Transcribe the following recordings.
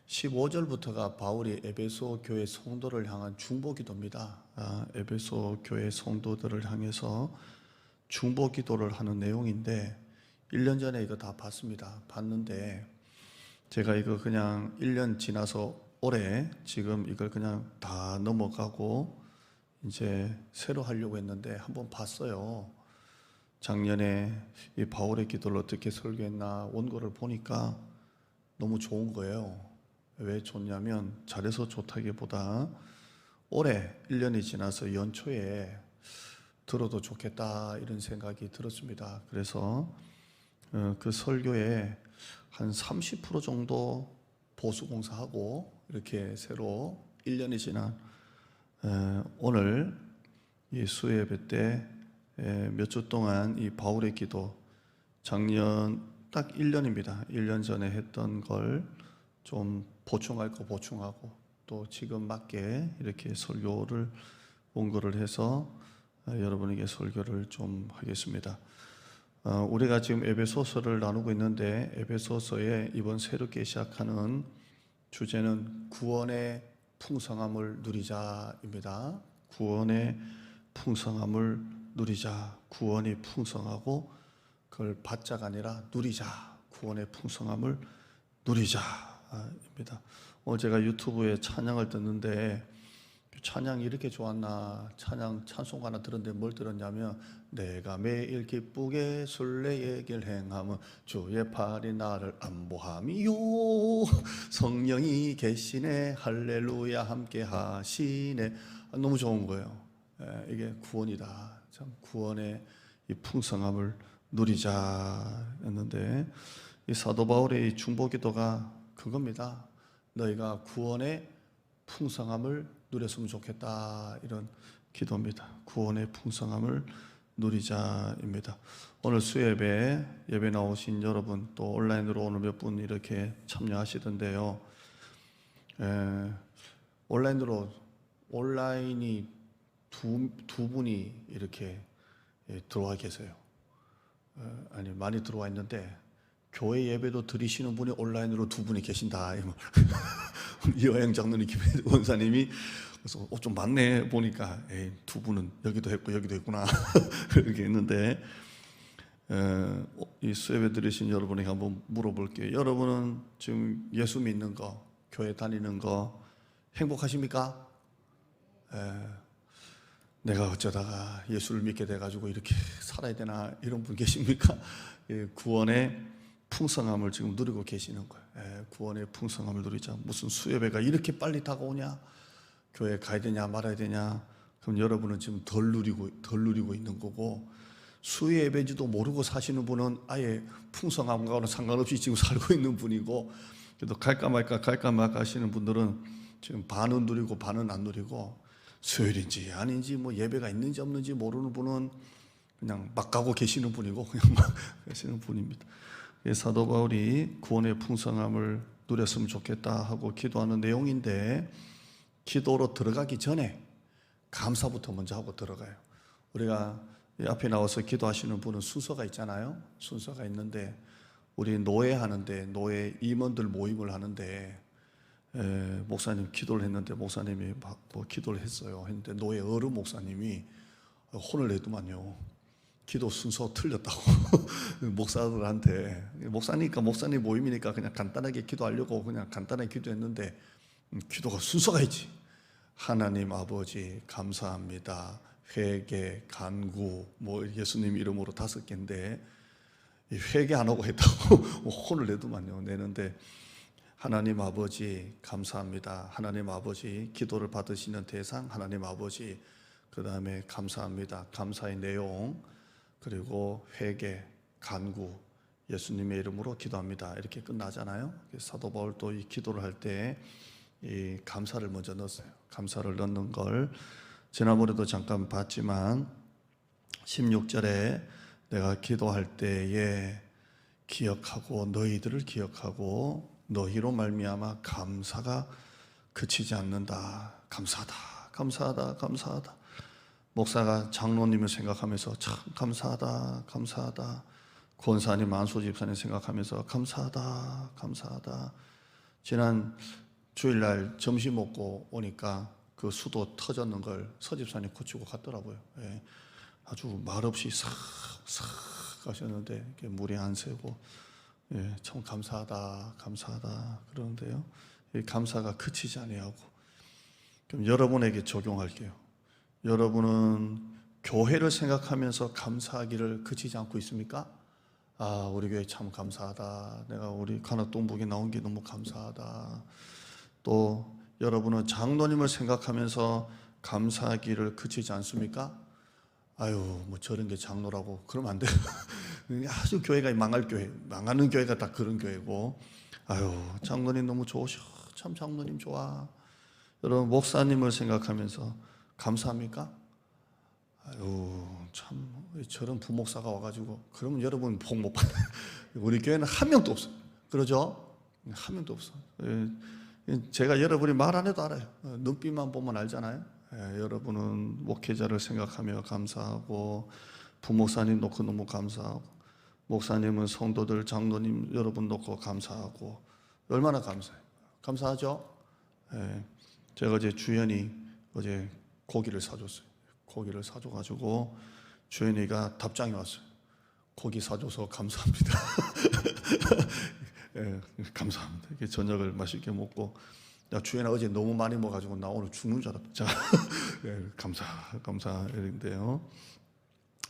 15절부터가 바울이 에베소 교회 성도를 향한 중보 기도입니다. 에베소 교회 성도들을 향해서 중보 기도를 하는 내용인데 1년 전에 이거 다 봤습니다. 봤는데 제가 이거 그냥 1년 지나서 올해 지금 이걸 그냥 다 넘어가고 이제 새로 하려고 했는데 한번 봤어요. 작년에 이 바울의 기도를 어떻게 설교했나 원고를 보니까 너무 좋은 거예요. 왜 좋냐면 잘해서 좋다기보다 올해 1년이 지나서 연초에 들어도 좋겠다 이런 생각이 들었습니다. 그래서 그 설교에 한 30% 정도 보수공사하고 이렇게 새로 1년이 지난 오늘 이 수요예배 때 몇 주 동안 이 바울의 기도 작년 딱 1년입니다. 1년 전에 했던 걸 좀 보충할 거 보충하고 또 지금 맞게 이렇게 설교를 원고를 해서 여러분에게 설교를 좀 하겠습니다. 우리가 지금 에베소서를 나누고 있는데 에베소서의 이번 새롭게 시작하는 주제는 구원의 풍성함을 누리자입니다. 구원의 풍성함을 누리자. 구원이 풍성하고 그걸 받자가 아니라 누리자. 구원의 풍성함을 누리자입니다. 오늘 제가 유튜브에 찬양을 듣는데 찬양이 이렇게 좋았나. 찬송 하나 들었는데 뭘 들었냐면 내가 매일 기쁘게 순례의 길 행하면 주의 팔이 나를 안보함이요 성령이 계시네 할렐루야 함께 하시네. 너무 좋은 거예요. 이게 구원이다. 참 구원의 이 풍성함을 누리자 했는데 이 사도 바울의 이 중보기도가 그겁니다. 너희가 구원의 풍성함을 누렸으면 좋겠다 이런 기도입니다. 구원의 풍성함을 누리자입니다. 오늘 수예배 예배 나오신 여러분 또 온라인으로 오늘 몇 분 이렇게 참여하시던데요. 온라인이 두 분이 이렇게 들어와 계세요. 아니 많이 들어와 있는데 교회 예배도 드리시는 분이 온라인으로 두 분이 계신다. 여행 장로님 김 원사님이 그래서 좀 많네 보니까 두 분은 여기도 했고 여기도 했구나 이렇게 했는데 이 수예배 들으신 여러분에게 한번 물어볼게요. 여러분은 지금 예수 믿는 거, 교회 다니는 거 행복하십니까? 내가 어쩌다가 예수를 믿게 돼가지고 이렇게 살아야 되나 이런 분 계십니까? 구원의 풍성함을 지금 누리고 계시는 거예요. 구원의 풍성함을 누리자. 무슨 수예배가 이렇게 빨리 다가오냐? 교회 가야 되냐 말아야 되냐? 그럼 여러분은 지금 덜 누리고 있는 거고 수예배인지도 모르고 사시는 분은 아예 풍성함과는 상관없이 지금 살고 있는 분이고 그래도 갈까 말까 하시는 분들은 지금 반은 누리고 반은 안 누리고 수요일인지 아닌지 뭐 예배가 있는지 없는지 모르는 분은 그냥 막 가고 계시는 분이고 그냥 막 계시는 분입니다. 사도 바울이 구원의 풍성함을 누렸으면 좋겠다 하고 기도하는 내용인데 기도로 들어가기 전에 감사부터 먼저 하고 들어가요. 우리가 앞에 나와서 기도하시는 분은 순서가 있잖아요. 순서가 있는데 우리 노회 임원들 모임을 하는데 목사님 기도를 했는데 목사님이 뭐 기도를 했는데 노예 어른 목사님이 혼을 내더만요. 기도 순서 틀렸다고 목사들한테. 목사님 모임이니까 그냥 간단하게 기도하려고 그냥 간단하게 기도했는데 기도가 순서가 있지. 하나님 아버지 감사합니다. 회개, 간구, 뭐 예수님 이름으로 5개인데 회개 안 하고 했다고 혼을 내더만요. 내는데 하나님 아버지 감사합니다. 하나님 아버지 기도를 받으시는 대상 하나님 아버지, 그 다음에 감사합니다. 감사의 내용, 그리고 회개, 간구, 예수님의 이름으로 기도합니다. 이렇게 끝나잖아요. 사도 바울도 이 기도를 할 때 이 감사를 먼저 넣었어요. 감사를 넣는 걸 지난번에도 잠깐 봤지만 16절에 내가 기도할 때에 기억하고 너희들을 기억하고 너희로 말미암아 감사가 그치지 않는다. 감사하다. 목사가 장로님을 생각하면서 참 감사하다. 권사님, 만수 집사님 생각하면서 감사하다. 지난 주일날 점심 먹고 오니까 그 수도 터졌는 걸 서집사님 고치고 갔더라고요. 예. 아주 말없이 싹 가셨는데 물이 안 새고, 예, 참 감사하다 그러는데요. 이 감사가 그치지 아니하고, 그럼 여러분에게 적용할게요. 여러분은 교회를 생각하면서 감사하기를 그치지 않고 있습니까? 아, 우리 교회 참 감사하다. 내가 우리 가나동북에 나온 게 너무 감사하다. 또 여러분은 장로님을 생각하면서 감사하기를 그치지 않습니까? 아유, 뭐 저런 게 장로라고 그러면 안 돼요. 아주 교회가 망하는 교회가 다 그런 교회고, 아유, 장로님 너무 좋으셔. 참 장로님 좋아. 여러분, 목사님을 생각하면서 감사합니까? 아유, 참 저런 부목사가 와가지고 그러면 여러분 복 못 받아요. 우리 교회는 한 명도 없어요. 그러죠? 한 명도 없어. 제가 여러분이 말 안 해도 알아요. 눈빛만 보면 알잖아요. 여러분은 목회자를 생각하며 감사하고, 부목사님 놓고 너무 감사하고, 목사님은 성도들, 장로님 여러분 놓고 감사하고, 얼마나 감사해요. 감사하죠? 제가 어제 주연이 어제 고기를 사줬어요. 고기를 사줘가지고 주연이가 답장이 왔어요. 고기 사줘서 감사합니다. 예, 감사합니다. 저녁을 맛있게 먹고, 야, 주연아 어제 너무 많이 먹어가지고 나 오늘 죽는 줄 알았다. 자, 예, 감사인데요.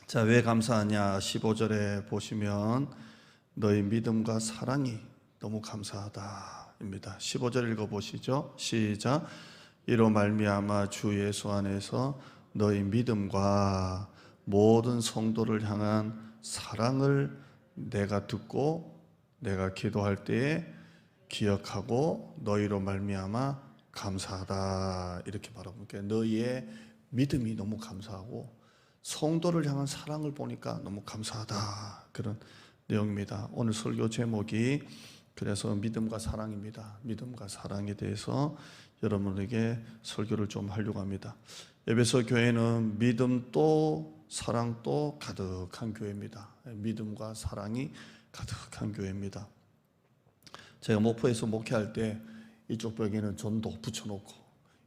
자, 왜 감사하냐? 15절에 보시면 너희 믿음과 사랑이 너무 감사하다입니다. 15절 읽어보시죠. 시작. 이로 말미암아 주 예수 안에서 너희 믿음과 모든 성도를 향한 사랑을 내가 듣고 내가 기도할 때에 기억하고 너희로 말미암아 감사하다, 이렇게 말합니다. 너희의 믿음이 너무 감사하고 성도를 향한 사랑을 보니까 너무 감사하다, 그런 내용입니다. 오늘 설교 제목이 그래서 믿음과 사랑입니다. 믿음과 사랑에 대해서 여러분에게 설교를 좀 하려고 합니다. 에베소 교회는 믿음도 사랑도 가득한 교회입니다. 믿음과 사랑이 가득한 교회입니다. 제가 목포에서 목회할 때 이쪽 벽에는 전도 붙여놓고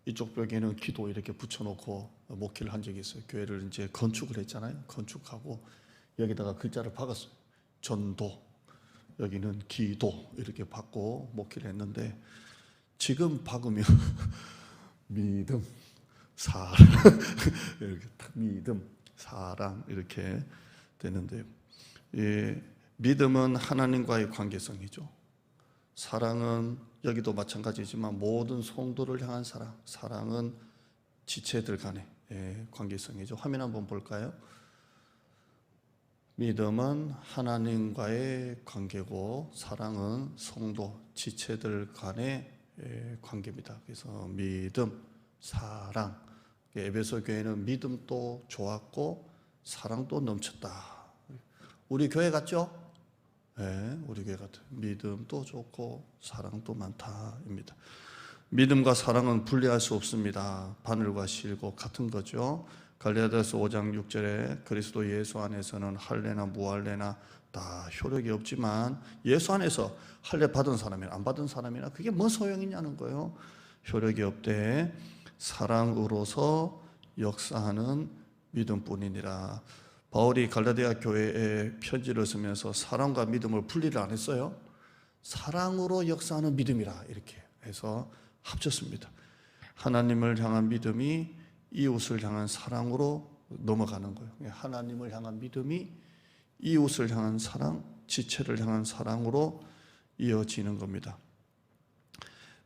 이쪽 벽에는 기도 이렇게 붙여놓고 목회를 한 적이 있어요. 교회를 이제 건축을 했잖아요. 건축하고 여기다가 글자를 박았어요. 전도, 여기는 기도 이렇게 박고 목회를 했는데, 지금 박으면 믿음, 사랑 이렇게 딱 믿음, 사랑 이렇게 되는데요. 믿음은 하나님과의 관계성이죠. 사랑은 여기도 마찬가지지만 모든 성도를 향한 사랑, 사랑은 지체들 간의 관계성이죠. 화면 한번 볼까요? 믿음은 하나님과의 관계고 사랑은 성도, 지체들 간의 관계입니다. 그래서 믿음, 사랑. 에베소 교회는 믿음도 좋았고 사랑도 넘쳤다. 우리 교회 같죠? 네, 우리 교회 같아요. 믿음도 좋고 사랑도 많다입니다. 믿음과 사랑은 분리할 수 없습니다. 바늘과 실과 같은 거죠. 갈라디아서 5장 6절에 그리스도 예수 안에서는 할례나 무할례나 다 효력이 없지만 예수 안에서 할례 받은 사람이나 안 받은 사람이나 그게 뭔 소용이냐는 거예요. 효력이 없되 사랑으로서 역사하는 믿음뿐이니라. 바울이 갈라디아 교회에 편지를 쓰면서 사랑과 믿음을 분리를 안 했어요. 사랑으로 역사하는 믿음이라 이렇게 해서 합쳤습니다. 하나님을 향한 믿음이 이웃을 향한 사랑으로 넘어가는 거예요. 하나님을 향한 믿음이 이웃을 향한 사랑, 지체를 향한 사랑으로 이어지는 겁니다.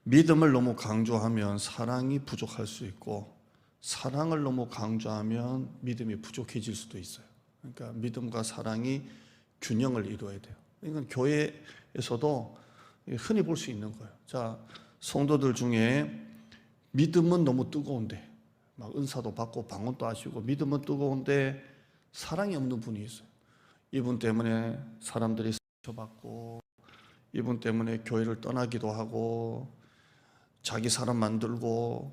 믿음을 너무 강조하면 사랑이 부족할 수 있고, 사랑을 너무 강조하면 믿음이 부족해질 수도 있어요. 그러니까 믿음과 사랑이 균형을 이루어야 돼요. 이건 교회에서도 흔히 볼 수 있는 거예요. 자, 성도들 중에 믿음은 너무 뜨거운데 막 은사도 받고 방언도 하시고 믿음은 뜨거운데 사랑이 없는 분이 있어요. 이분 때문에 사람들이 상처받고, 이분 때문에 교회를 떠나기도 하고, 자기 사람 만들고,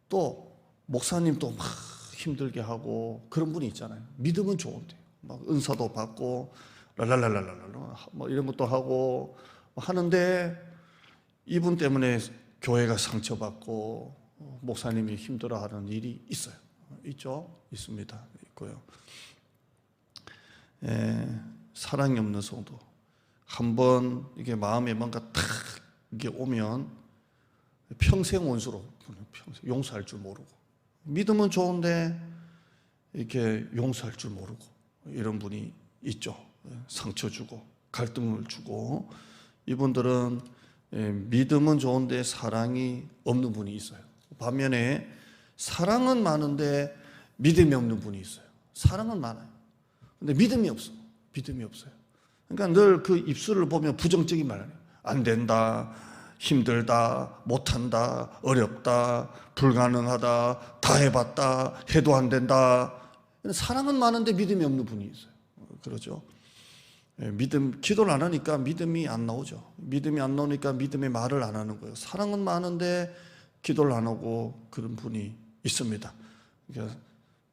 또 목사님도 막 힘들게 하고, 그런 분이 있잖아요. 믿음은 좋은데 막 은사도 받고 랄랄랄랄랄 뭐 이런 것도 하고 하는데 이분 때문에 교회가 상처받고 목사님이 힘들어하는 일이 있어요. 있죠? 있습니다. 있고요. 사랑이 없는 성도, 한번 이게 마음에 뭔가 탁 이게 오면 평생 원수로, 평생 용서할 줄 모르고, 믿음은 좋은데 이렇게 용서할 줄 모르고 이런 분이 있죠. 상처 주고 갈등을 주고. 이분들은 믿음은 좋은데 사랑이 없는 분이 있어요. 반면에 사랑은 많은데 믿음이 없는 분이 있어요. 사랑은 많아요. 근데 믿음이 없어. 믿음이 없어요. 그러니까 늘 그 입술을 보면 부정적인 말을 해요. 안 된다, 힘들다, 못한다, 어렵다, 불가능하다, 다 해봤다, 해도 안 된다. 사랑은 많은데 믿음이 없는 분이 있어요. 그러죠. 기도를 안 하니까 믿음이 안 나오죠. 믿음이 안 나오니까 믿음의 말을 안 하는 거예요. 사랑은 많은데 기도를 안 하고 그런 분이 있습니다. 그러니까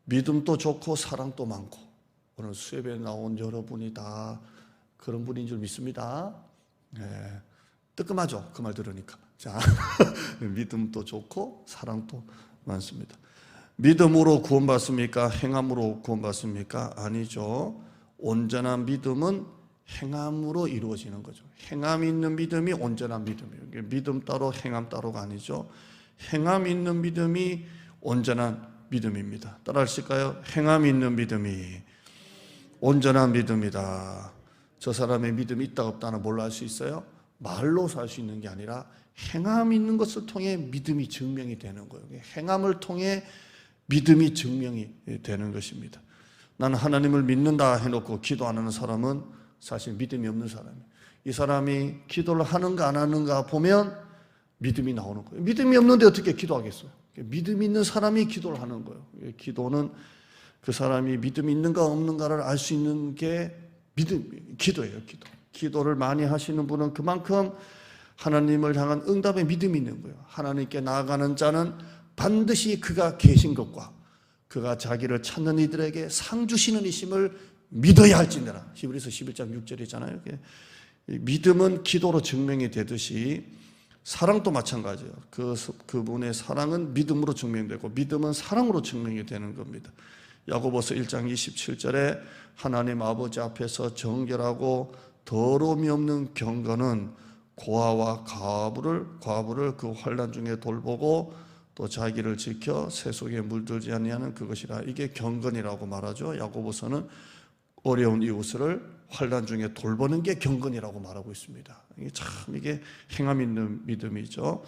믿음도 좋고 사랑도 많고, 오늘 수협에 나온 여러분이 다 그런 분인 줄 믿습니다. 뜨끔하죠? 그 말 들으니까. 자, 믿음도 좋고 사랑도 많습니다. 믿음으로 구원받습니까? 행함으로 구원받습니까? 아니죠. 온전한 믿음은 행함으로 이루어지는 거죠. 행함 있는 믿음이 온전한 믿음이에요. 믿음 따로 행함 따로가 아니죠. 행함 있는 믿음이 온전한 믿음입니다. 따라 하실까요? 행함 있는 믿음이 온전한 믿음이다. 저 사람의 믿음이 있다 없다는 뭘로 알 수 있어요? 말로서 알 수 있는 게 아니라 행함 있는 것을 통해 믿음이 증명이 되는 거예요. 행함을 통해 믿음이 증명이 되는 것입니다. 나는 하나님을 믿는다 해놓고 기도 안 하는 사람은 사실 믿음이 없는 사람이에요. 이 사람이 기도를 하는가 안 하는가 보면 믿음이 나오는 거예요. 믿음이 없는데 어떻게 기도하겠어요? 믿음 있는 사람이 기도를 하는 거예요. 기도는 그 사람이 믿음이 있는가 없는가를 알 수 있는 게 기도예요. 기도를 많이 하시는 분은 그만큼 하나님을 향한 응답에 믿음이 있는 거예요. 하나님께 나아가는 자는 반드시 그가 계신 것과 그가 자기를 찾는 이들에게 상 주시는 이심을 믿어야 할지니라. 히브리서 11장 6절이잖아요. 믿음은 기도로 증명이 되듯이 사랑도 마찬가지예요. 그분의 사랑은 믿음으로 증명되고 믿음은 사랑으로 증명이 되는 겁니다. 야고보서 1장 27절에 하나님 아버지 앞에서 정결하고 더러움이 없는 경건은 고아와 과부를 그 환난 중에 돌보고 또 자기를 지켜 새 속에 물들지 아니하는 그것이라. 이게 경건이라고 말하죠. 야고보서는 어려운 이웃을 환난 중에 돌보는 게 경건이라고 말하고 있습니다. 이게 행함 있는 믿음이죠.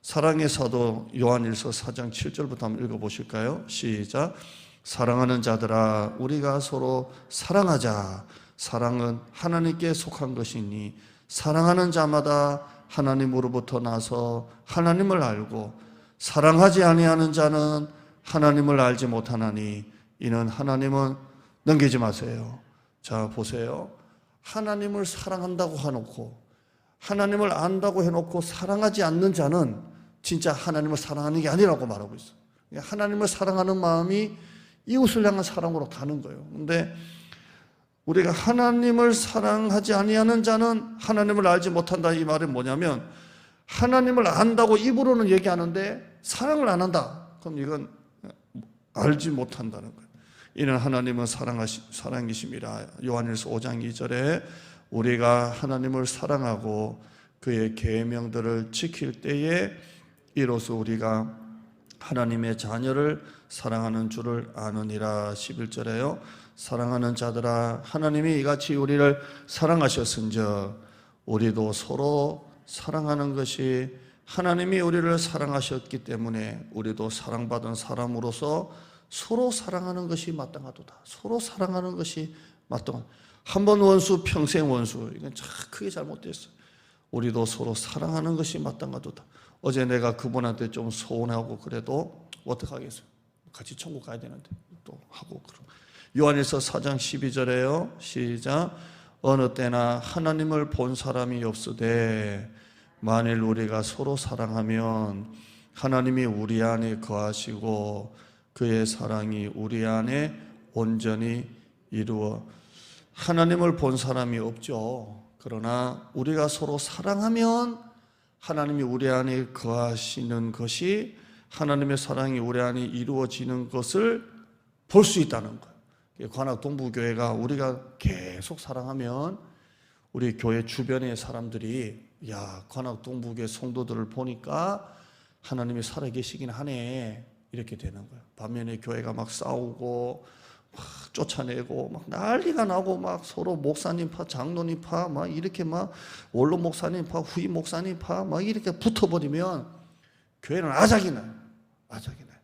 사랑의 사도 요한일서 4장 7절부터 한번 읽어보실까요? 시작. 사랑하는 자들아, 우리가 서로 사랑하자. 사랑은 하나님께 속한 것이니 사랑하는 자마다 하나님으로부터 나서 하나님을 알고 사랑하지 아니하는 자는 하나님을 알지 못하나니 이는 하나님은 넘기지 마세요. 자, 보세요. 하나님을 사랑한다고 해놓고 하나님을 안다고 해놓고 사랑하지 않는 자는 진짜 하나님을 사랑하는 게 아니라고 말하고 있어요. 하나님을 사랑하는 마음이 이웃을 향한 사랑으로 가는 거예요. 근데 우리가 하나님을 사랑하지 아니하는 자는 하나님을 알지 못한다, 이 말은 뭐냐면 하나님을 안다고 입으로는 얘기하는데 사랑을 안 한다. 그럼 이건 알지 못한다는 거예요. 이는 하나님은 사랑이심이라. 요한일서 5장 2절에 우리가 하나님을 사랑하고 그의 계명들을 지킬 때에 이로써 우리가 하나님의 자녀를 사랑하는 줄을 아느니라. 11절에요. 사랑하는 자들아, 하나님이 이같이 우리를 사랑하셨은즉 우리도 서로 사랑하는 것이, 하나님이 우리를 사랑하셨기 때문에 우리도 사랑받은 사람으로서 서로 사랑하는 것이 마땅하도다. 서로 사랑하는 것이 마땅하다. 한 번 원수 평생 원수, 이건 참 크게 잘못됐어요. 우리도 서로 사랑하는 것이 마땅하도다. 어제 내가 그분한테 좀 서운하고 그래도 어떡하겠어요? 같이 천국 가야 되는데 또 하고. 요한일서 4장 12절에요. 시작. 어느 때나 하나님을 본 사람이 없으되 만일 우리가 서로 사랑하면 하나님이 우리 안에 거하시고 그의 사랑이 우리 안에 온전히 이루어. 하나님을 본 사람이 없죠. 그러나 우리가 서로 사랑하면 하나님이 우리 안에 거하시는 것이, 하나님의 사랑이 우리 안에 이루어지는 것을 볼 수 있다는 거예요. 관악 동부교회가 우리가 계속 사랑하면 우리 교회 주변의 사람들이 야, 관악 동부교회 성도들을 보니까 하나님이 살아계시긴 하네, 이렇게 되는 거예요. 반면에 교회가 막 싸우고 막 쫓아내고 막 난리가 나고 막 서로 목사님 파, 장로님 파, 막 이렇게 막 원로 목사님 파, 후임 목사님 파, 막 이렇게 붙어버리면 교회는 아작이 나요. 아작이 나요.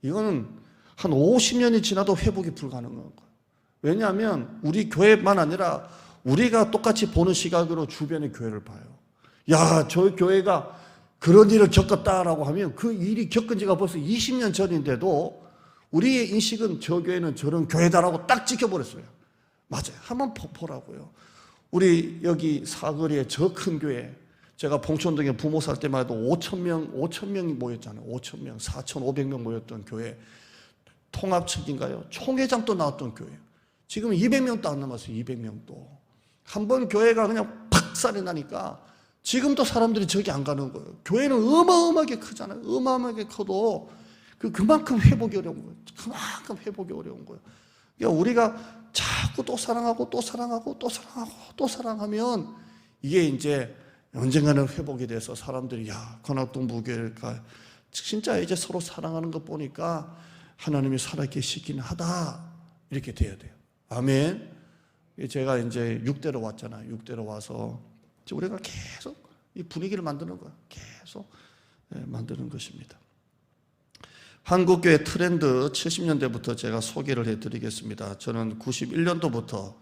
이거는 한 50년이 지나도 회복이 불가능한 거예요. 왜냐하면 우리 교회만 아니라 우리가 똑같이 보는 시각으로 주변의 교회를 봐요. 야, 저 교회가 그런 일을 겪었다라고 하면 그 일이 겪은 지가 벌써 20년 전인데도 우리의 인식은 저 교회는 저런 교회다라고 딱 찍혀버렸어요. 맞아요. 한번 보라고요. 우리 여기 사거리에 저 큰 교회, 제가 봉천동에 부모 살 때만 해도 5,000명이 모였잖아요. 5,000명, 4,500명 모였던 교회. 통합 측인가요? 총회장도 나왔던 교회. 지금 200명도 안 남았어요. 200명도. 한 번 교회가 그냥 팍살이 나니까 지금도 사람들이 저기 안 가는 거예요. 교회는 어마어마하게 크잖아요. 어마어마하게 커도 그만큼 회복이 어려운 거예요. 그만큼 회복이 어려운 거예요. 그러니까 우리가 자꾸 또 사랑하고 또 사랑하고 또 사랑하고 또 사랑하면 이게 이제 언젠가는 회복이 돼서 사람들이 야, 관악동부교회가 진짜 이제 서로 사랑하는 거 보니까 하나님이 살아계시긴 하다, 이렇게 돼야 돼요. 아멘. 제가 이제 6대로 왔잖아요. 6대로 와서 우리가 계속 이 분위기를 만드는 거예요. 계속 만드는 것입니다. 한국교회 트렌드 70년대부터 제가 소개를 해드리겠습니다. 저는 91년도부터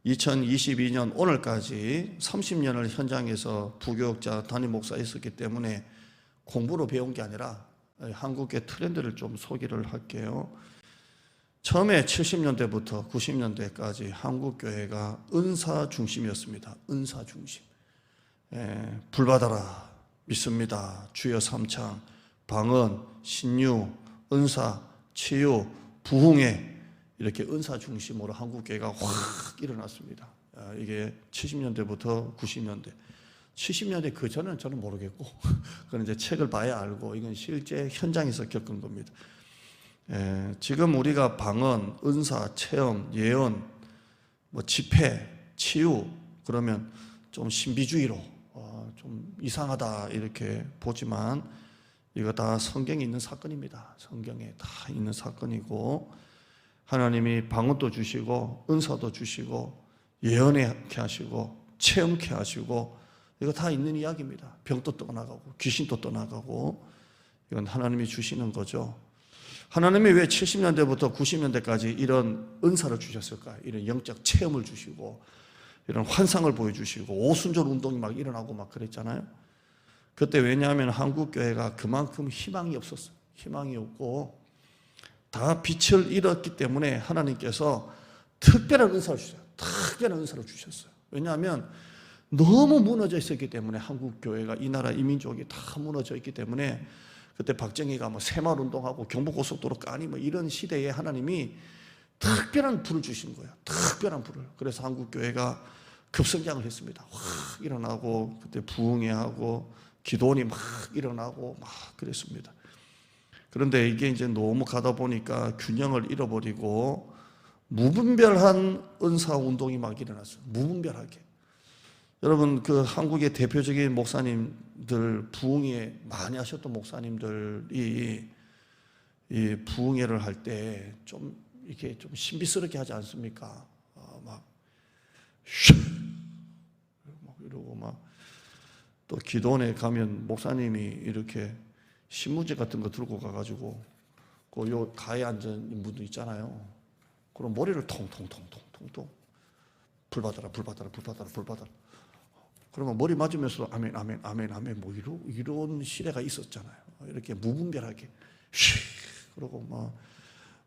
2022년 오늘까지 30년을 현장에서 부교육자 담임 목사에 있었기 때문에 공부로 배운 게 아니라 한국교회 트렌드를 좀 소개를 할게요. 처음에 70년대부터 90년대까지 한국교회가 은사 중심이었습니다. 은사 중심. 불 받아라, 믿습니다, 주여 삼창, 방언, 신유, 은사, 치유, 부흥회, 이렇게 은사 중심으로 한국교회가 확 일어났습니다. 이게 70년대부터 90년대. 70년대 그 전에는 저는 모르겠고 그건 이제 책을 봐야 알고 이건 실제 현장에서 겪은 겁니다. 지금 우리가 방언, 은사, 체험, 예언, 뭐 집회, 치유 그러면 좀 신비주의로 좀 이상하다 이렇게 보지만 이거 다 성경에 있는 사건입니다. 성경에 다 있는 사건이고 하나님이 방언도 주시고 은사도 주시고 예언케 하시고 체험케 하시고 이거 다 있는 이야기입니다. 병도 떠나가고 귀신도 떠나가고 이건 하나님이 주시는 거죠. 하나님이 왜 70년대부터 90년대까지 이런 은사를 주셨을까? 이런 영적 체험을 주시고 이런 환상을 보여주시고 오순절 운동이 막 일어나고 막 그랬잖아요. 그때 왜냐하면 한국교회가 그만큼 희망이 없었어요. 희망이 없고 다 빛을 잃었기 때문에 하나님께서 특별한 은사를 주셨어요. 특별한 은사를 주셨어요. 왜냐하면 너무 무너져 있었기 때문에 한국교회가 이 나라 이 민족이 다 무너져 있기 때문에 그때 박정희가 뭐 새마을운동하고 경부고속도로 까니 뭐 이런 시대에 하나님이 특별한 불을 주신 거예요. 특별한 불을. 그래서 한국교회가 급성장을 했습니다. 확 일어나고 그때 부흥회하고 기도원이 막 일어나고 막 그랬습니다. 그런데 이게 이제 너무 가다 보니까 균형을 잃어버리고 무분별한 은사 운동이 막 일어났어요. 무분별하게. 여러분 그 한국의 대표적인 목사님들 부흥회 많이 하셨던 목사님들이 이 부흥회를 할 때 좀 이렇게 좀 신비스럽게 하지 않습니까? 막 이러고 막 또 기도원에 가면 목사님이 이렇게 신문지 같은 거 들고 가가지고 그 요 가에 앉은 분도 있잖아요. 그럼 머리를 통통통통통통 불 받아라 불 받아라 불 받아라 불 받아라. 그러면 머리 맞으면서 아멘 아멘 아멘 아멘 뭐 이런 시대가 있었잖아요. 이렇게 무분별하게 그러고 막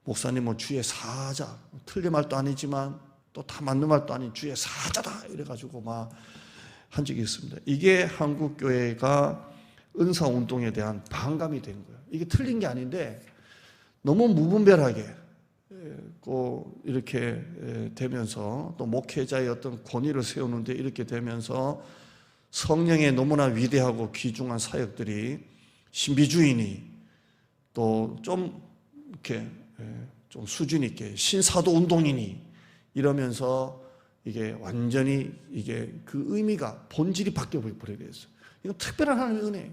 목사님은 주의 사자 틀린 말도 아니지만 또 다 맞는 말도 아닌 주의 사자다 이래가지고 막 한 적이 있습니다. 이게 한국교회가 은사운동에 대한 반감이 된 거예요. 이게 틀린 게 아닌데 너무 무분별하게 이렇게 되면서 또 목회자의 어떤 권위를 세우는데 이렇게 되면서 성령의 너무나 위대하고 귀중한 사역들이 신비주의니 또 좀 이렇게 좀 수준 있게 신사도 운동이니 이러면서 이게 완전히 이게 그 의미가 본질이 바뀌어 버리게 됐어요. 이건 특별한 하나님의 은혜예요.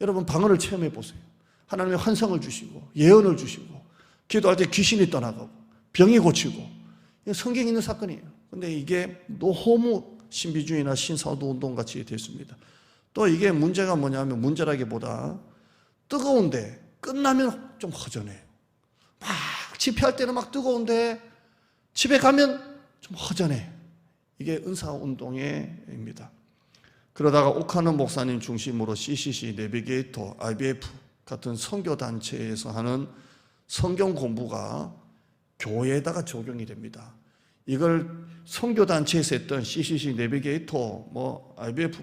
여러분 방언을 체험해 보세요. 하나님의 환상을 주시고 예언을 주시고 기도할 때 귀신이 떠나가고 병이 고치고 이게 성경에 있는 사건이에요. 근데 이게 너무 신비주의나 신사도 운동 같이 됐습니다. 또 이게 문제가 뭐냐면 문제라기보다 뜨거운데 끝나면 좀 허전해요. 막 집회할 때는 막 뜨거운데 집에 가면 좀 허전해. 이게 은사운동회입니다. 그러다가 오카노 목사님 중심으로 CCC, 내비게이터, IBF 같은 선교단체에서 하는 성경 공부가 교회에다가 적용이 됩니다. 이걸 선교단체에서 했던 CCC, 내비게이터, IBF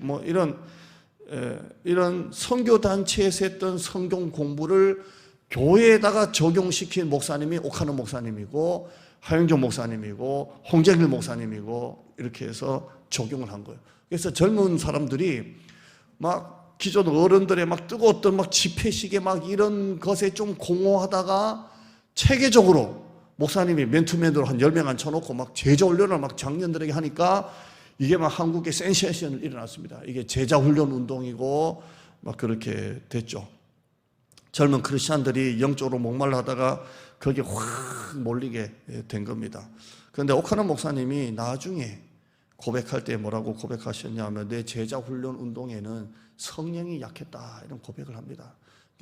이런 선교단체에서 했던 성경 공부를 교회에다가 적용시킨 목사님이 오카노 목사님이고 하영종 목사님이고 홍정일 목사님이고 이렇게 해서 적용을 한 거예요. 그래서 젊은 사람들이 막 기존 어른들의 막 뜨거웠던 막 집회식에 막 이런 것에 좀 공허하다가 체계적으로 목사님이 맨투맨으로 한 10명 앉혀놓고 막 제자 훈련을 막 장년들에게 하니까 이게 막 한국의 센세이션이 일어났습니다. 이게 제자 훈련 운동이고 막 그렇게 됐죠. 젊은 크리스찬들이 영적으로 목말라하다가 거기에 확 몰리게 된 겁니다. 그런데 오카노 목사님이 나중에 고백할 때 뭐라고 고백하셨냐면 내 제자 훈련 운동에는 성령이 약했다 이런 고백을 합니다.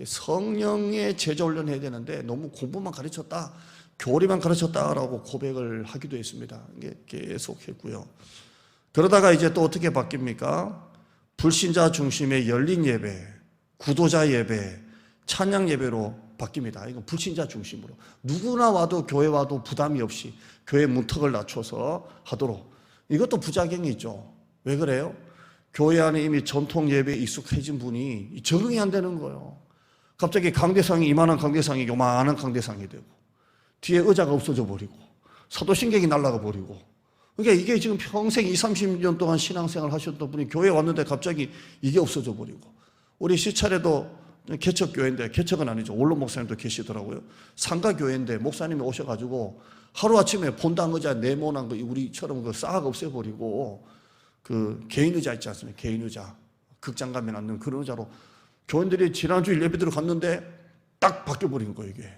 성령의 제자 훈련 해야 되는데 너무 공부만 가르쳤다, 교리만 가르쳤다라고 고백을 하기도 했습니다. 이게 계속 했고요. 그러다가 이제 또 어떻게 바뀝니까? 불신자 중심의 열린 예배, 구도자 예배, 찬양 예배로 바뀝니다. 이건 불신자 중심으로 누구나 와도 교회 와도 부담이 없이 교회 문턱을 낮춰서 하도록. 이것도 부작용이 있죠. 왜 그래요? 교회 안에 이미 전통 예배에 익숙해진 분이 적응이 안 되는 거예요. 갑자기 강대상이 이만한 강대상이 요만한 강대상이 되고 뒤에 의자가 없어져 버리고 사도신경이 날아가 버리고. 그러니까 이게 지금 평생 20, 30년 동안 신앙생활 하셨던 분이 교회에 왔는데 갑자기 이게 없어져 버리고. 우리 시찰에도 개척교회인데, 개척은 아니죠. 원로 목사님도 계시더라고요. 상가교회인데 목사님이 오셔가지고 하루아침에 본당 의자 네모난 거 우리처럼 그 싹 없애버리고 그 개인 의자 있지 않습니까? 개인 의자. 극장 가면 앉는 그런 의자로 교인들이 지난주 예배 들어갔는데 딱 바뀌어버린 거예요, 이게.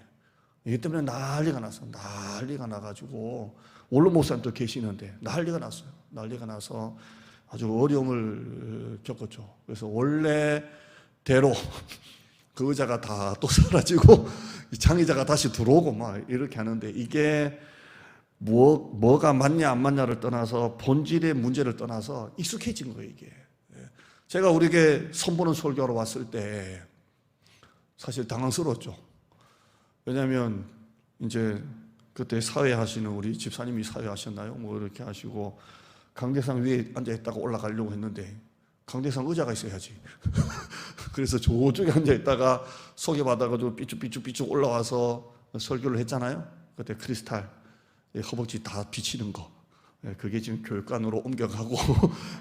이것 때문에 난리가 났어. 난리가 나가지고 원로 목사님도 계시는데 난리가 났어요. 난리가 나서 아주 어려움을 겪었죠. 그래서 원래대로 그 의자가 다 또 사라지고 장의자가 다시 들어오고 막 이렇게 하는데 이게 뭐가 맞냐 안 맞냐를 떠나서 본질의 문제를 떠나서 익숙해진 거예요, 이게. 제가 우리에게 선보는 설교하러 왔을 때 사실 당황스러웠죠. 왜냐하면 이제 그때 사회하시는 우리 집사님이 사회하셨나요? 뭐 이렇게 하시고 강대상 위에 앉아있다가 올라가려고 했는데 강대상 의자가 있어야지. 그래서 저쪽에 앉아있다가 소개받아가지고 삐쭉삐쭉 올라와서 설교를 했잖아요. 그때 크리스탈 허벅지 다 비치는 거. 그게 지금 교육관으로 옮겨가고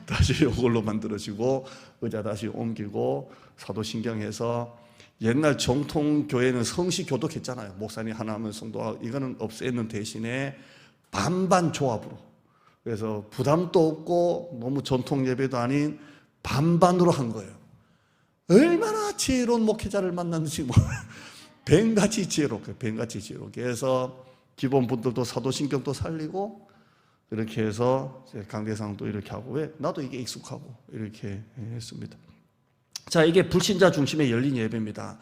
다시 이걸로 만들어지고 의자 다시 옮기고 사도신경해서 옛날 정통교회는 성시교독했잖아요. 목사님 하나 하면 성도하고. 이거는 없애는 대신에 반반 조합으로. 그래서 부담도 없고 너무 전통 예배도 아닌 반반으로 한 거예요. 얼마나 지혜로운 목회자를 만났는지 뱀같이 지혜롭게, 뱀같이 지혜롭게 해서 기본 분들도 사도신경도 살리고 이렇게 해서 강대상도 이렇게 하고. 왜? 나도 이게 익숙하고 이렇게 했습니다. 자, 이게 불신자 중심의 열린 예배입니다.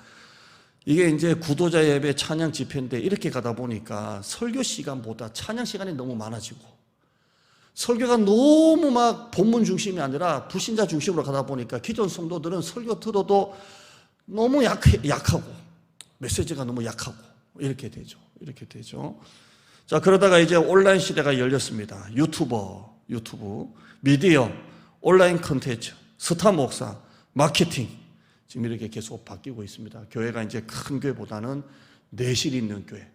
이게 이제 구도자 예배, 찬양 집회인데 이렇게 가다 보니까 설교 시간보다 찬양 시간이 너무 많아지고 설교가 너무 막 본문 중심이 아니라 불신자 중심으로 가다 보니까 기존 성도들은 설교 들어도 너무 약하고 메시지가 너무 약하고 이렇게 되죠. 이렇게 되죠. 자, 그러다가 이제 온라인 시대가 열렸습니다. 유튜브, 미디어, 온라인 콘텐츠, 스타 목사, 마케팅 지금 이렇게 계속 바뀌고 있습니다. 교회가 이제 큰 교회보다는 내실 있는 교회,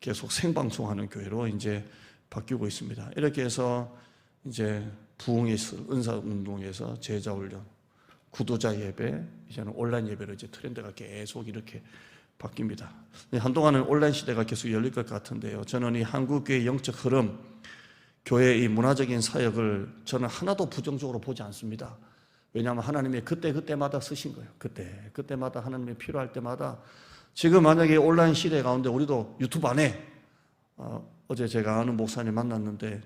계속 생방송하는 교회로 이제 바뀌고 있습니다. 이렇게 해서 이제 부흥에서 은사운동에서 제자훈련, 구도자 예배, 이제는 온라인 예배로 이제 트렌드가 계속 이렇게 바뀝니다. 한동안은 온라인 시대가 계속 열릴 것 같은데요. 저는 이 한국교회의 영적 흐름, 교회의 이 문화적인 사역을 저는 하나도 부정적으로 보지 않습니다. 왜냐하면 하나님이 그때마다 쓰신 거예요. 그때마다 하나님이 필요할 때마다. 지금 만약에 온라인 시대 가운데 우리도 유튜브 안 해. 어제 제가 아는 목사님 만났는데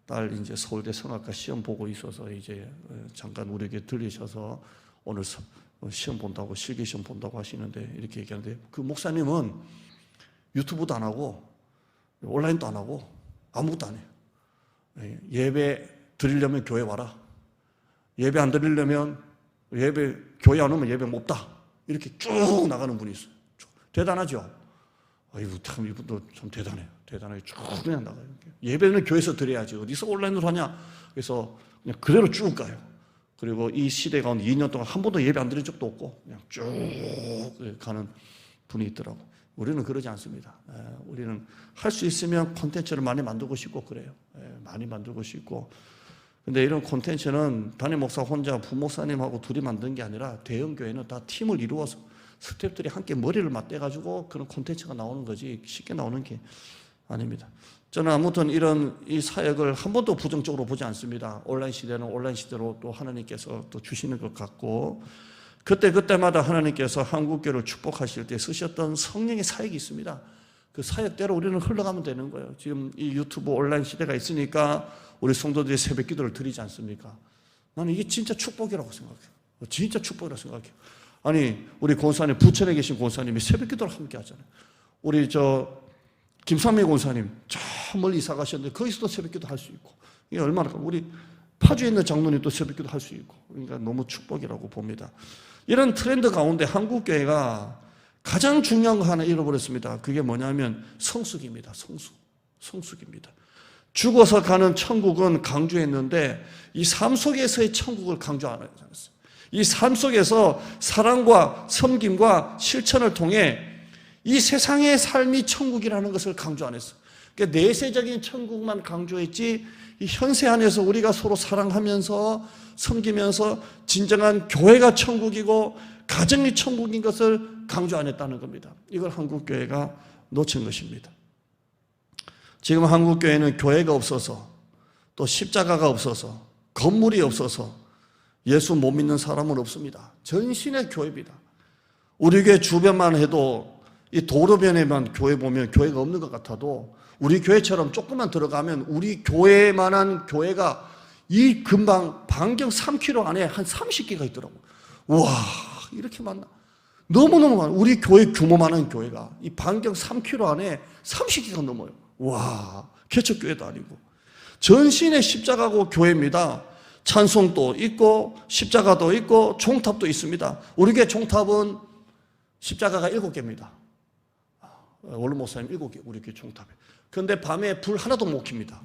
딸 이제 서울대 성악과 시험 보고 있어서 이제 잠깐 우리에게 들리셔서 오늘 시험 본다고, 실기 시험 본다고 하시는데 이렇게 얘기하는데, 그 목사님은 유튜브도 안 하고 온라인도 안 하고 아무것도 안 해요. 예배 드리려면 교회 와라. 예배 안 드리려면 교회 안 오면 예배 못 다. 이렇게 쭉 나가는 분이 있어요. 대단하죠? 아이고, 참, 이분도 참 대단하게 쭉 그냥 나가요. 예배는 교회에서 드려야지. 어디서 온라인으로 하냐? 그래서 그냥 그대로 쭉 가요. 그리고 이 시대 가운데 2년 동안 한 번도 예배 안 드린 적도 없고, 그냥 쭉 가는 분이 있더라고. 우리는 그러지 않습니다. 우리는 할 수 있으면 콘텐츠를 많이 만들고 싶고 그래요. 많이 만들고 싶고. 근데 이런 콘텐츠는 담임 목사 혼자 부목사님하고 둘이 만든 게 아니라 대형 교회는 다 팀을 이루어서 스태프들이 함께 머리를 맞대가지고 그런 콘텐츠가 나오는 거지 쉽게 나오는 게 아닙니다. 저는 아무튼 이 사역을 한 번도 부정적으로 보지 않습니다. 온라인 시대는 온라인 시대로 또 하나님께서 또 주시는 것 같고, 그때마다 하나님께서 한국교회를 축복하실 때 쓰셨던 성령의 사역이 있습니다. 그 사역대로 우리는 흘러가면 되는 거예요. 지금 이 유튜브 온라인 시대가 있으니까 우리 성도들이 새벽 기도를 드리지 않습니까? 나는 이게 진짜 축복이라고 생각해요. 진짜 축복이라고 생각해요. 아니, 우리 권사님, 부천에 계신 권사님이 새벽 기도를 함께 하잖아요. 우리 김상미 권사님 저 멀리 이사 가셨는데 거기서도 새벽 기도 할 수 있고, 이게 얼마나, 우리 파주에 있는 장로님도 새벽 기도 할 수 있고, 그러니까 너무 축복이라고 봅니다. 이런 트렌드 가운데 한국교회가 가장 중요한 거 하나 잃어버렸습니다. 그게 뭐냐면 성숙입니다. 성숙입니다. 죽어서 가는 천국은 강조했는데 이 삶 속에서의 천국을 강조 안 하지 않았어요. 이 삶 속에서 사랑과 섬김과 실천을 통해 이 세상의 삶이 천국이라는 것을 강조 안 했어요. 그러니까 내세적인 천국만 강조했지, 이 현세 안에서 우리가 서로 사랑하면서 섬기면서 진정한 교회가 천국이고 가정이 천국인 것을 강조 안 했다는 겁니다. 이걸 한국교회가 놓친 것입니다. 지금 한국교회는 교회가 없어서, 또 십자가가 없어서, 건물이 없어서 예수 못 믿는 사람은 없습니다. 전신의 교회입니다. 우리 교회 주변만 해도, 이 도로변에만 교회 보면 교회가 없는 것 같아도, 우리 교회처럼 조금만 들어가면 우리 교회만한 교회가 이 근방 반경 3km 안에 한 30개가 있더라고요. 와, 이렇게 많나? 너무너무 많아. 우리 교회 규모만한 교회가 이 반경 3km 안에 30개가 넘어요. 와, 개척교회도 아니고. 전신의 십자가고 교회입니다. 찬송도 있고 십자가도 있고 종탑도 있습니다. 우리 교회 종탑은 십자가가 7개입니다. 원로 목사님 7개, 우리 교회 종탑에. 그런데 밤에 불 하나도 못 켭니다.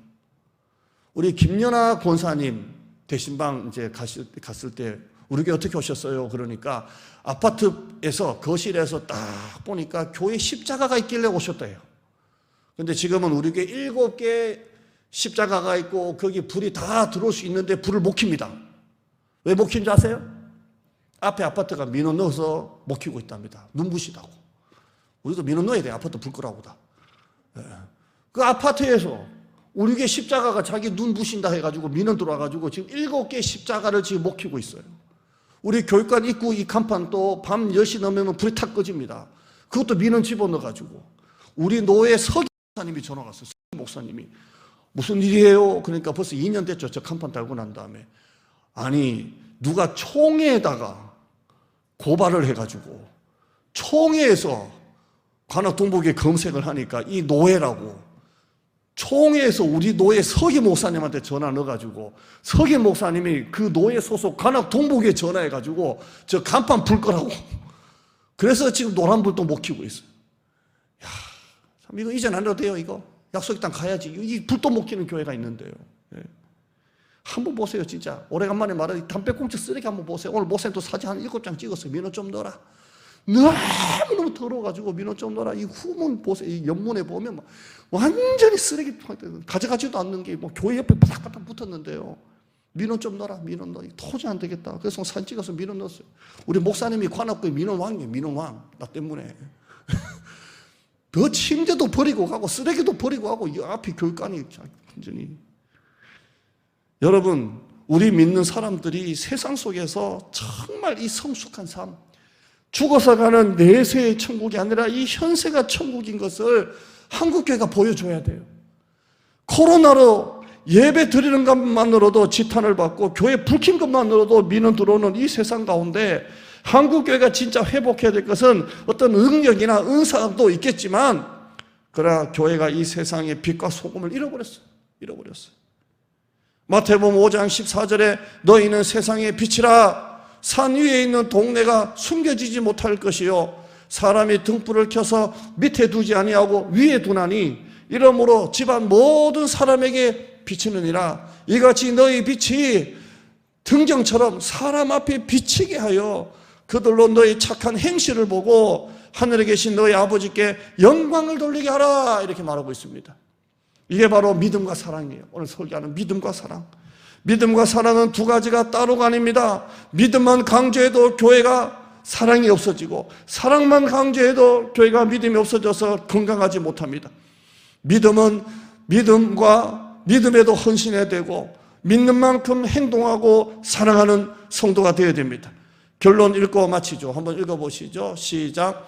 우리 김연아 권사님 대신방 이제 갔을 때 우리 교회 어떻게 오셨어요? 그러니까 아파트에서 거실에서 딱 보니까 교회 십자가가 있길래 오셨대요. 근데 지금은 우리 교회 7개 십자가가 있고 거기 불이 다 들어올 수 있는데 불을 못 켭니다. 왜 못 켜는지 아세요? 앞에 아파트가 민원 넣어서 못 켜고 있답니다. 눈부시다고. 우리도 민원 넣어야 돼. 아파트 불 끄라고다. 그 아파트에서 우리 교회 십자가가 자기 눈 부신다 해가지고 민원 들어와가지고 지금 7개 십자가를 지금 못 켜고 있어요. 우리 교육관 입구 이 간판도 밤 10시 넘으면 불이 탁 꺼집니다. 그것도 민원 집어넣어가지고 우리 노회 서기 목사님이 전화가 왔어요. 서기 목사님이 무슨 일이에요? 그러니까 벌써 2년 됐죠. 저 간판 달고 난 다음에. 아니, 누가 총회에다가 고발을 해가지고 총회에서 관악동북에 검색을 하니까 이 노회라고 총회에서 우리 노회 서기 목사님한테 전화 넣어가지고 서기 목사님이 그 노회 소속 관악동북에 전화해가지고 저 간판 불 거라고. 그래서 지금 노란불도 못 켜고 있어요. 야, 참 이거 이젠 안 해도 돼요. 이거 약속의 땅 가야지. 이 불도 못 켜는 교회가 있는데요. 예. 한번 보세요. 진짜 오래간만에 말하는 담배꽁초 쓰레기 한번 보세요. 오늘 목사님도 사진 한 7장 찍었어요. 민원 좀 넣어라. 너무너무 더러워가지고 민원 좀 넣어라. 이 후문 보세요. 이 옆문에 보면 막 완전히 쓰레기 가져가지도 않는 게 뭐 교회 옆에 바닥바닥 붙었는데요. 민원 좀 넣어라. 민원 넣어. 도저히 안 되겠다. 그래서 사진 찍어서 민원 넣었어요. 우리 목사님이 관악구에 민원왕이에요. 민원왕. 나 때문에. 더 침대도 버리고 가고 쓰레기도 버리고 가고 이 앞에 교육관이 완전히. 여러분, 우리 믿는 사람들이 세상 속에서 정말 이 성숙한 삶, 죽어서 가는 내세의 천국이 아니라 이 현세가 천국인 것을 한국교회가 보여줘야 돼요. 코로나로 예배 드리는 것만으로도 지탄을 받고 교회 불 킨 것만으로도 민원 들어오는 이 세상 가운데 한국교회가 진짜 회복해야 될 것은 어떤 능력이나 은사도 있겠지만 그러나 교회가 이 세상의 빛과 소금을 잃어버렸어요. 마태복음 5장 14절에 너희는 세상의 빛이라. 산 위에 있는 동네가 숨겨지지 못할 것이요 사람이 등불을 켜서 밑에 두지 아니하고 위에 두나니 이러므로 집안 모든 사람에게 비치느니라. 이같이 너희 빛이 등정처럼 사람 앞에 비치게 하여 그들로 너희 착한 행실을 보고 하늘에 계신 너희 아버지께 영광을 돌리게 하라. 이렇게 말하고 있습니다. 이게 바로 믿음과 사랑이에요. 오늘 설교하는 믿음과 사랑. 믿음과 사랑은 두 가지가 따로가 아닙니다. 믿음만 강조해도 교회가 사랑이 없어지고 사랑만 강조해도 교회가 믿음이 없어져서 건강하지 못합니다. 믿음은 믿음에도 헌신해야 되고 믿는 만큼 행동하고 사랑하는 성도가 되어야 됩니다. 결론 읽고 마치죠. 한번 읽어보시죠. 시작.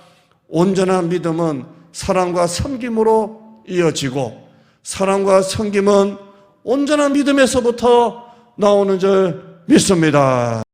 온전한 믿음은 사랑과 섬김으로 이어지고 사랑과 섬김은 온전한 믿음에서부터 나오는 줄 믿습니다.